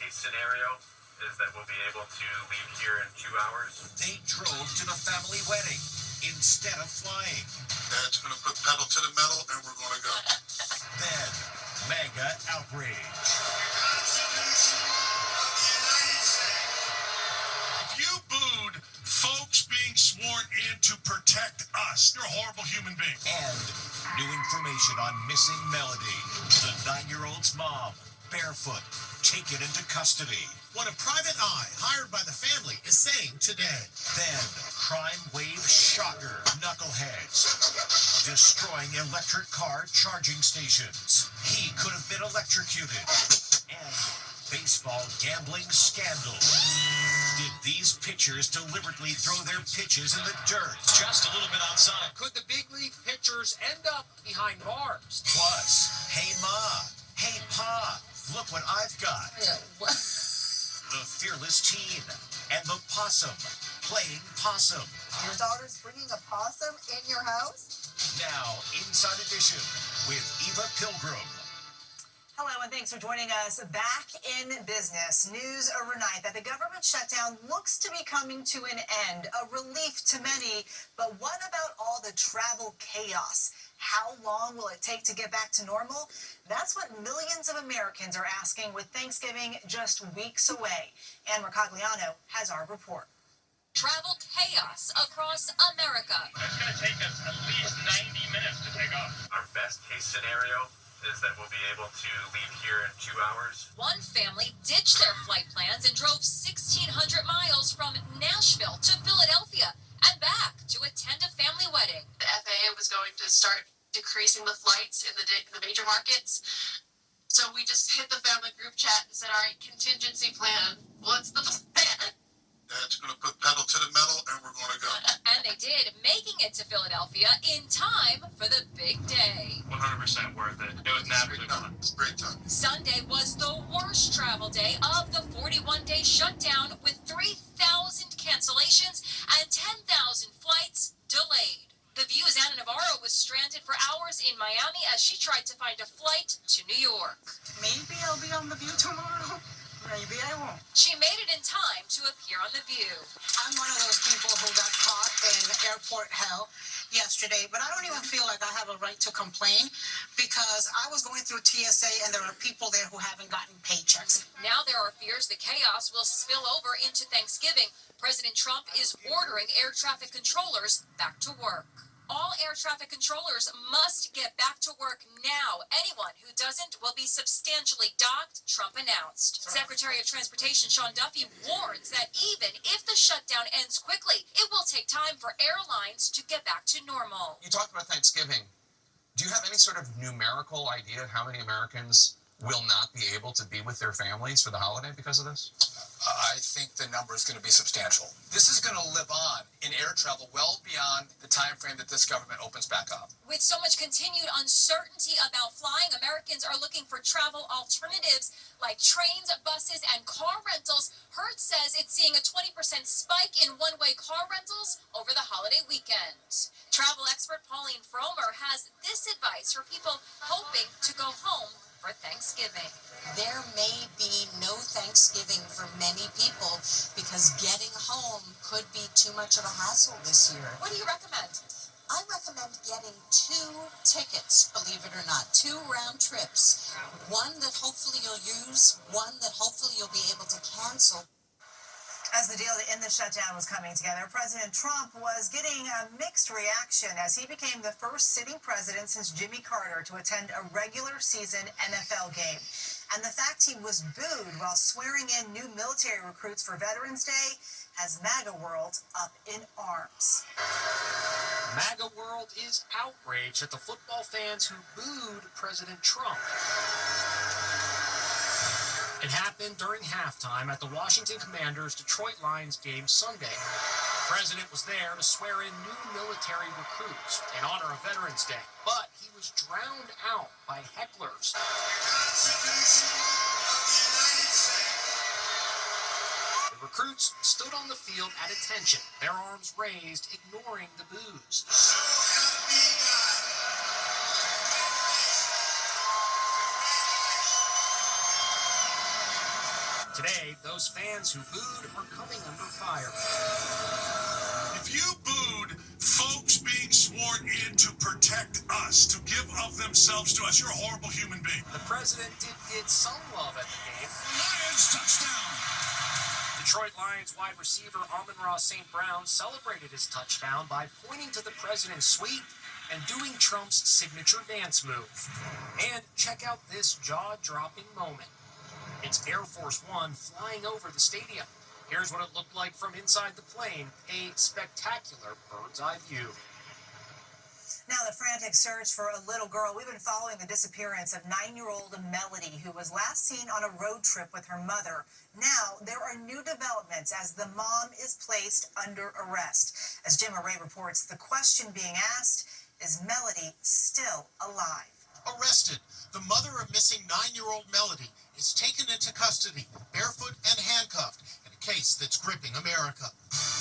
case scenario is that we'll be able to leave here in 2 hours. They drove to the family wedding instead of flying. Dad's going to put pedal to the metal and we're going to go. Then, mega outrage. If you booed folks being sworn in to protect us, you're a horrible human being. And new information on missing Melody, the 9-year-old's mom, barefoot, taken into custody. What a private eye hired by the family is saying today. Then, crime wave shocker, knuckleheads, destroying electric car charging stations. He could have been electrocuted. And baseball gambling scandal. Did these pitchers deliberately throw their pitches in the dirt? Just a little bit outside. Could the big league pitchers end up behind bars? Plus, hey ma, hey pa, look what I've got. Yeah, what? The fearless teen and the possum playing possum. Your daughter's bringing a possum in your house? Now, Inside Edition with Eva Pilgrim. Hello, and thanks for joining us. Back in business, news overnight that the government shutdown looks to be coming to an end, a relief to many. But what about all the travel chaos? How long will it take to get back to normal? That's what millions of Americans are asking with Thanksgiving just weeks away. Ann Mercogliano has our report. Travel chaos across America. It's going to take us at least 90 minutes to take off. Our best case scenario is that we'll be able to leave here in 2 hours. One family ditched their flight plans and drove 1,600 miles from Nashville to Philadelphia and back to attend a family wedding. The FAA was going to start decreasing the flights in the major markets. So we just hit the family group chat and said, all right, contingency plan. What's the plan? Dad's going to put pedal to the metal and we're going to go. And they did, making it to Philadelphia in time for the big day. 100% worth it. It was an absolute fun. It's a great time. Sunday was the worst travel day of the 41-day shutdown with 3,000 cancellations and 10,000 flights delayed. The View's Anna Navarro was stranded for hours in Miami as she tried to find a flight to New York. Maybe I'll be on The View tomorrow. Maybe I won't. She made it in time to appear on The View. I'm one of those people who got caught in airport hell yesterday, but I don't even feel like I have a right to complain because I was going through TSA and there are people there who haven't gotten paychecks. Now there are fears the chaos will spill over into Thanksgiving. President Trump is ordering air traffic controllers back to work. All air traffic controllers must get back to work now. Anyone who doesn't will be substantially docked, Trump announced. Secretary of Transportation Sean Duffy warns that even if the shutdown ends quickly, it will take time for airlines to get back to normal. You talked about Thanksgiving. Do you have any sort of numerical idea of how many Americans will not be able to be with their families for the holiday because of this? I think the number is going to be substantial. This is going to live on in air travel well beyond the time frame that this government opens back up. With so much continued uncertainty about flying, Americans are looking for travel alternatives like trains, buses, and car rentals. Hertz says it's seeing a 20% spike in one-way car rentals over the holiday weekend. Travel expert Pauline Fromer has this advice for people hoping to go home for Thanksgiving. There may be no Thanksgiving for many people because getting home could be too much of a hassle this year. What do you recommend? I recommend getting 2 tickets, believe it or not, 2 round trips. One that hopefully you'll use, one that hopefully you'll be able to cancel. As the deal to end the shutdown was coming together, President Trump was getting a mixed reaction as he became the first sitting president since Jimmy Carter to attend a regular season NFL game. And the fact he was booed while swearing in new military recruits for Veterans Day has MAGA world up in arms. MAGA world is outraged at the football fans who booed President Trump. It happened during halftime at the Washington Commanders Detroit Lions game Sunday. The president was there to swear in new military recruits in honor of Veterans Day, but he was drowned out by hecklers. The recruits stood on the field at attention, their arms raised, ignoring the boos. Today, those fans who booed are coming under fire. If you booed folks being sworn in to protect us, to give of themselves to us, you're a horrible human being. The president did get some love at the game. Lions touchdown! Detroit Lions wide receiver Amon-Ra St. Brown celebrated his touchdown by pointing to the president's suite and doing Trump's signature dance move. And check out this jaw-dropping moment. It's Air Force One flying over the stadium. Here's what it looked like from inside the plane, a spectacular bird's-eye view. Now, the frantic search for a little girl. We've been following the disappearance of 9-year-old Melody, who was last seen on a road trip with her mother. Now, there are new developments as the mom is placed under arrest. As Jim Array reports, the question being asked, is Melody still alive? Arrested. The mother of missing 9-year-old Melody is taken into custody, barefoot and handcuffed, in a case that's gripping America.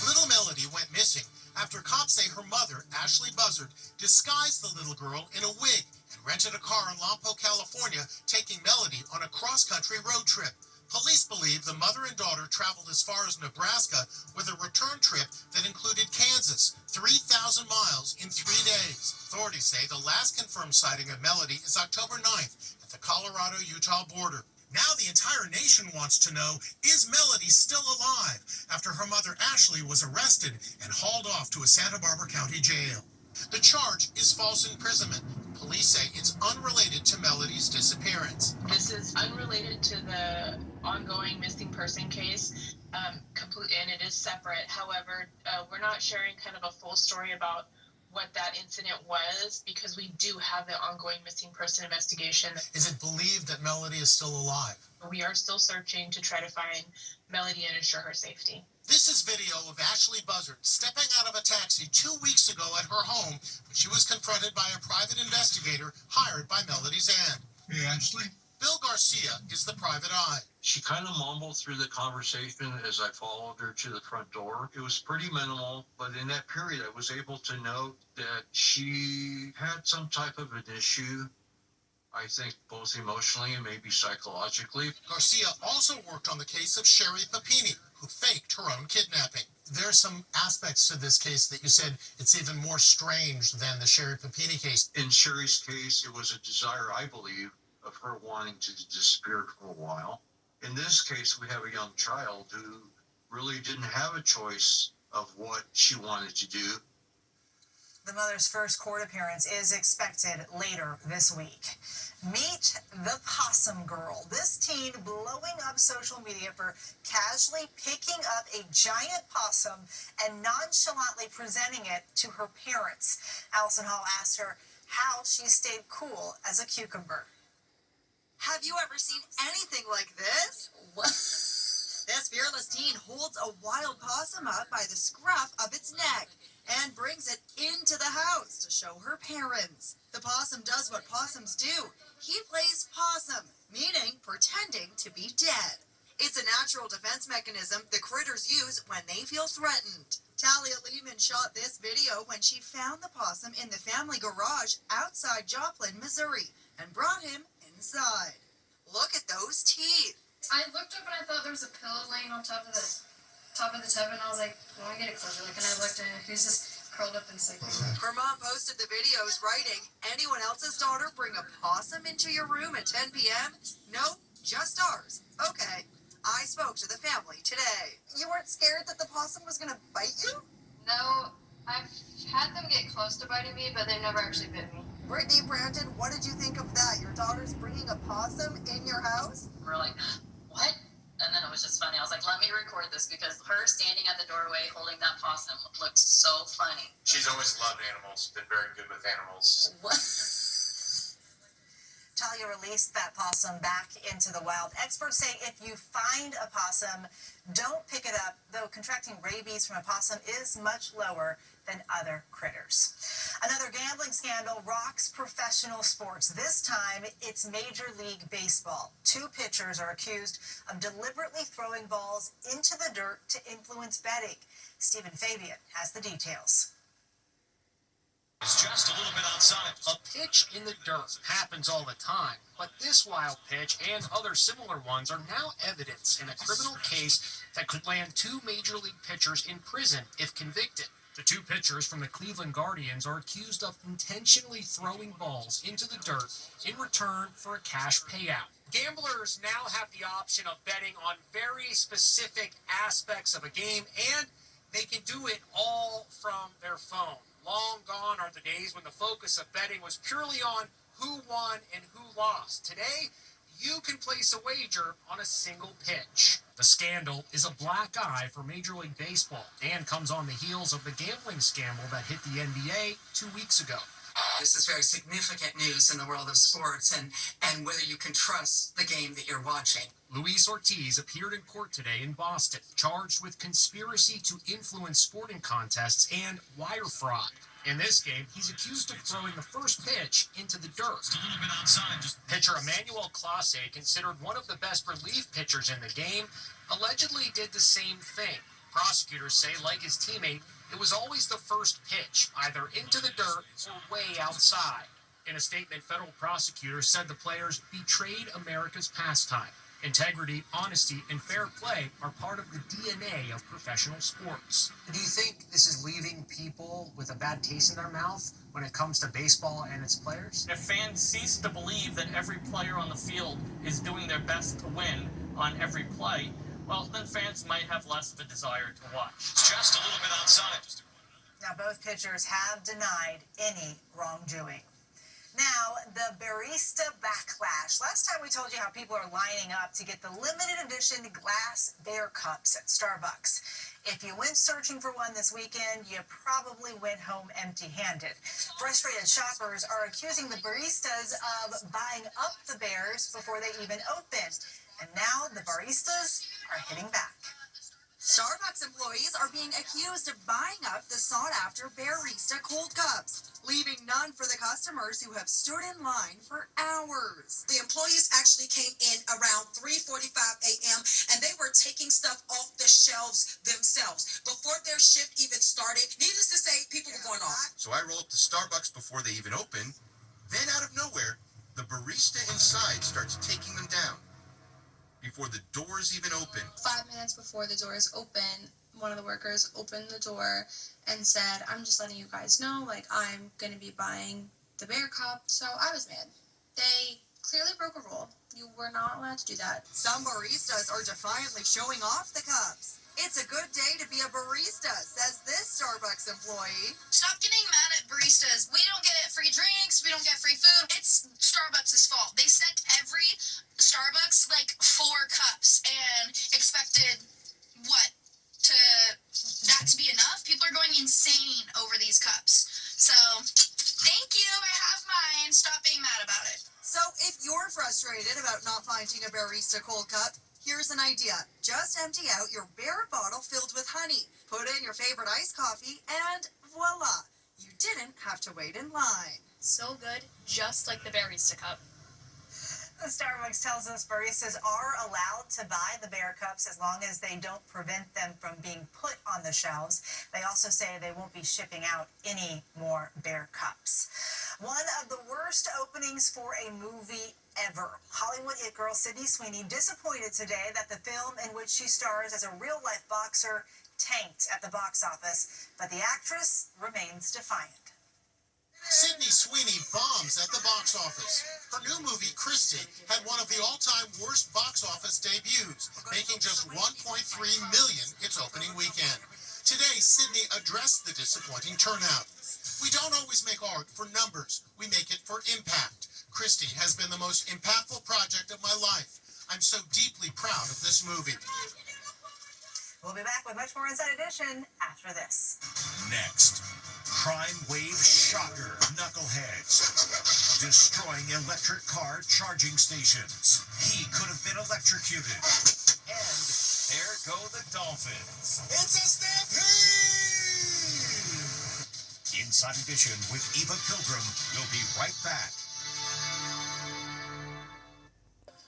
Little Melody went missing after cops say her mother, Ashley Buzzard, disguised the little girl in a wig and rented a car in Lompoc, California, taking Melody on a cross-country road trip. Police believe the mother and daughter traveled as far as Nebraska with a return trip that included Kansas, 3,000 miles in 3 days. Authorities say the last confirmed sighting of Melody is October 9th at the Colorado-Utah border. Now the entire nation wants to know, is Melody still alive after her mother Ashley was arrested and hauled off to a Santa Barbara County jail? The charge is false imprisonment. Police say it's unrelated to Melody's disappearance. This is unrelated to the ongoing missing person case, and it is separate. However, we're not sharing kind of a full story about what that incident was because we do have the ongoing missing person investigation. Is it believed that Melody is still alive? We are still searching to try to find Melody and ensure her safety. This is video of Ashley Buzzard stepping out of a taxi 2 weeks ago at her home when she was confronted by a private investigator hired by Melody's aunt. Hey, Ashley. Bill Garcia is the private eye. She kind of mumbled through the conversation as I followed her to the front door. It was pretty minimal, but in that period, I was able to note that she had some type of an issue, I think both emotionally and maybe psychologically. Garcia also worked on the case of Sherry Papini, who faked her own kidnapping. There are some aspects to this case that you said it's even more strange than the Sherry Papini case. In Sherry's case, it was a desire, I believe, of her wanting to disappear for a while. In this case, we have a young child who really didn't have a choice of what she wanted to do. The mother's first court appearance is expected later this week. Meet the Possum Girl. This teen blowing up social media for casually picking up a giant possum and nonchalantly presenting it to her parents. Allison Hall asked her how she stayed cool as a cucumber. Have you ever seen anything like this? This fearless teen holds a wild possum up by the scruff of its neck and brings it into the house to show her parents. The possum does what possums do. He plays possum, meaning pretending to be dead. It's a natural defense mechanism the critters use when they feel threatened. Talia Lehman shot this video when she found the possum in the family garage outside Joplin, Missouri, and brought him inside. Look at those teeth. I looked up and I thought there was a pillow laying on top of the tub, and I was like, I want to get it closer. Like, and I looked and he was just curled up and sick. Her mom posted the videos writing, anyone else's daughter bring a possum into your room at 10 p.m.? Nope, just ours. Okay. I spoke to the family today. You weren't scared that the possum was going to bite you? No, I've had them get close to biting me, but they never actually bit me. Brittany Brandon, what did you think of that? Your daughter's bringing a possum in your house? We're like, what? And then it was just funny. I was like, let me record this because her standing at the doorway holding that possum looked so funny. She's always loved animals, been very good with animals. What? Talia released that possum back into the wild. Experts say if you find a possum, don't pick it up, though contracting rabies from a possum is much lower than other critters. Another gambling scandal rocks professional sports. This time, it's Major League Baseball. 2 pitchers are accused of deliberately throwing balls into the dirt to influence betting. Stephen Fabian has the details. It's just a little bit outside. outside. A pitch in the dirt happens all the time, but this wild pitch and other similar ones are now evidence in a criminal case that could land 2 major league pitchers in prison if convicted. The 2 pitchers from the Cleveland Guardians are accused of intentionally throwing balls into the dirt in return for a cash payout. Gamblers now have the option of betting on very specific aspects of a game, and they can do it all from their phone. Long gone are the days when the focus of betting was purely on who won and who lost. Today, you can place a wager on a single pitch. The scandal is a black eye for Major League Baseball and comes on the heels of the gambling scandal that hit the NBA 2 weeks ago. This is very significant news in the world of sports and whether you can trust the game that you're watching. Luis Ortiz appeared in court today in Boston, charged with conspiracy to influence sporting contests and wire fraud. In this game, he's accused of throwing the first pitch into the dirt. Just a little bit outside. Pitcher Emmanuel Clase, considered one of the best relief pitchers in the game, allegedly did the same thing. Prosecutors say, like his teammate, it was always the first pitch, either into the dirt or way outside. In a statement, federal prosecutors said the players betrayed America's pastime. Integrity, honesty, and fair play are part of the DNA of professional sports. Do you think this is leaving people with a bad taste in their mouth when it comes to baseball and its players? If fans cease to believe that every player on the field is doing their best to win on every play, well, then fans might have less of a desire to watch. Just a little bit outside. Now, both pitchers have denied any wrongdoing. Now, the barista backlash. Last time we told you how people are lining up to get the limited edition glass bear cups at Starbucks. If you went searching for one this weekend, you probably went home empty-handed. Frustrated shoppers are accusing the baristas of buying up the bears before they even open. And now the baristas are hitting back. Starbucks employees are being accused of buying up the sought-after Barista cold cups, leaving none for the customers who have stood in line for hours. The employees actually came in around 3:45 a.m. and they were taking stuff off the shelves themselves before their shift even started. Needless to say, people were going off. So I roll up to Starbucks before they even open. Then out of nowhere, the barista inside starts taking them down before the doors even open. 5 minutes before the doors open, one of the workers opened the door and said, "I'm just letting you guys know, like, I'm going to be buying the bear cup." So I was mad. They clearly broke a rule. You were not allowed to do that. Some baristas are defiantly showing off the cups. It's a good day to be a barista, says this Starbucks employee. Stop getting mad at baristas. We don't get free drinks. We don't get free food. It's Starbucks' fault. They sent every Starbucks like 4 cups and expected that to be enough? People are going insane over these cups. So thank you. I have mine. Stop being mad about it. So if you're frustrated about not finding a barista cold cup, here's an idea. Just empty out your bear bottle filled with honey. Put in your favorite iced coffee, and voila! You didn't have to wait in line. So good, just like the Barista cup. The Starbucks tells us baristas are allowed to buy the bear cups as long as they don't prevent them from being put on the shelves. They also say they won't be shipping out any more bear cups. One of the worst openings for a movie ever. Hollywood it girl Sydney Sweeney disappointed today that the film in which she stars as a real-life boxer tanked at the box office, but the actress remains defiant. Sydney Sweeney bombs at the box office. Her new movie, Christie, had one of the all-time worst box office debuts, making just $1.3 million its opening weekend. Today, Sydney addressed the disappointing turnout. We don't always make art for numbers. We make it for impact. Christie has been the most impactful project of my life. I'm so deeply proud of this movie. We'll be back with much more Inside Edition after this. Next, crime wave shocker knuckleheads destroying electric car charging stations. He could have been electrocuted. And there go the dolphins. It's a stampede! Inside Edition with Eva Pilgrim. We'll be right back.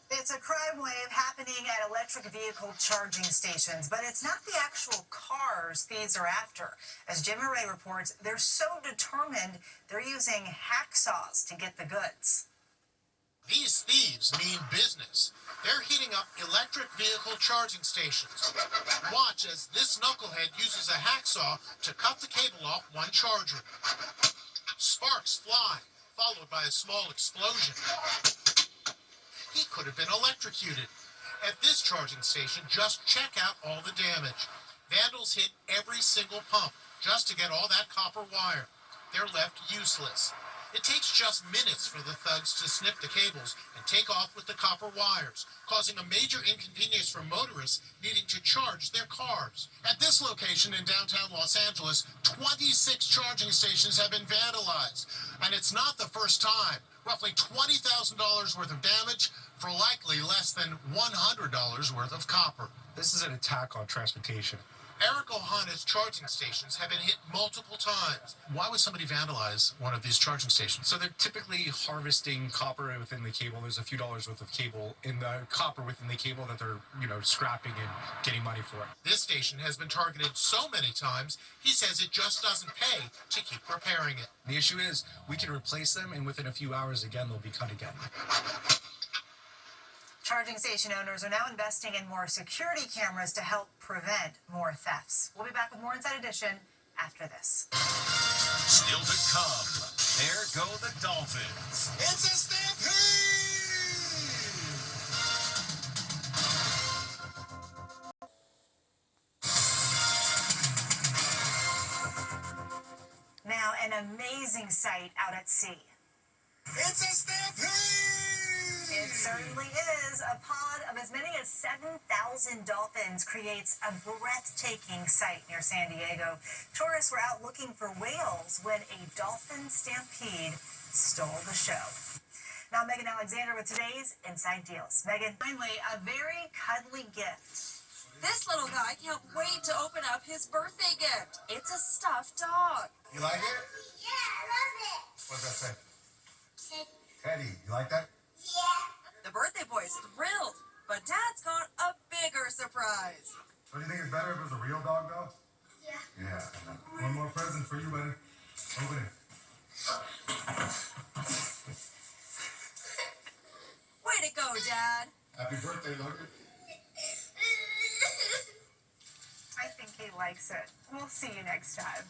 It's a crime crime wave happening at electric vehicle charging stations, but it's not the actual cars thieves are after. As Jim Murray reports, they're so determined they're using hacksaws to get the goods. These thieves mean business. They're hitting up electric vehicle charging stations. Watch as this knucklehead uses a hacksaw to cut the cable off one charger. Sparks fly, followed by a small explosion. He could have been electrocuted. At this charging station, just check out all the damage. Vandals hit every single pump just to get all that copper wire. They're left useless. It takes just minutes for the thugs to snip the cables and take off with the copper wires, causing a major inconvenience for motorists needing to charge their cars. At this location in downtown Los Angeles, 26 charging stations have been vandalized. And it's not the first time. Roughly $20,000 worth of damage for likely less than $100 worth of copper. This is an attack on transportation. Eric Ohana's charging stations have been hit multiple times. Why would somebody vandalize one of these charging stations? So they're typically harvesting copper within the cable. There's a few dollars worth of cable in the copper within the cable that they're, scrapping and getting money for. This station has been targeted so many times, he says it just doesn't pay to keep repairing it. The issue is we can replace them, and within a few hours, again, they'll be cut again. Charging station owners are now investing in more security cameras to help prevent more thefts. We'll be back with more Inside Edition after this. Still to come, there go the Dolphins. It's a stampede! Now, an amazing sight out at sea. It's a stampede! It certainly is. A pod of as many as 7,000 dolphins creates a breathtaking sight near San Diego. Tourists were out looking for whales when a dolphin stampede stole the show. Now, Megan Alexander with today's Inside Deals. Megan, finally, a very cuddly gift. This little guy can't wait to open up his birthday gift. It's a stuffed dog. You like it? Yeah, I love it. What's that say? Teddy, you like that? The birthday boy's thrilled, but Dad's got a bigger surprise. Don't you think it's better if it was a real dog, though? Yeah. Yeah. One more present for you, buddy. Open it. Way to go, Dad. Happy birthday, Logan. I think he likes it. We'll see you next time.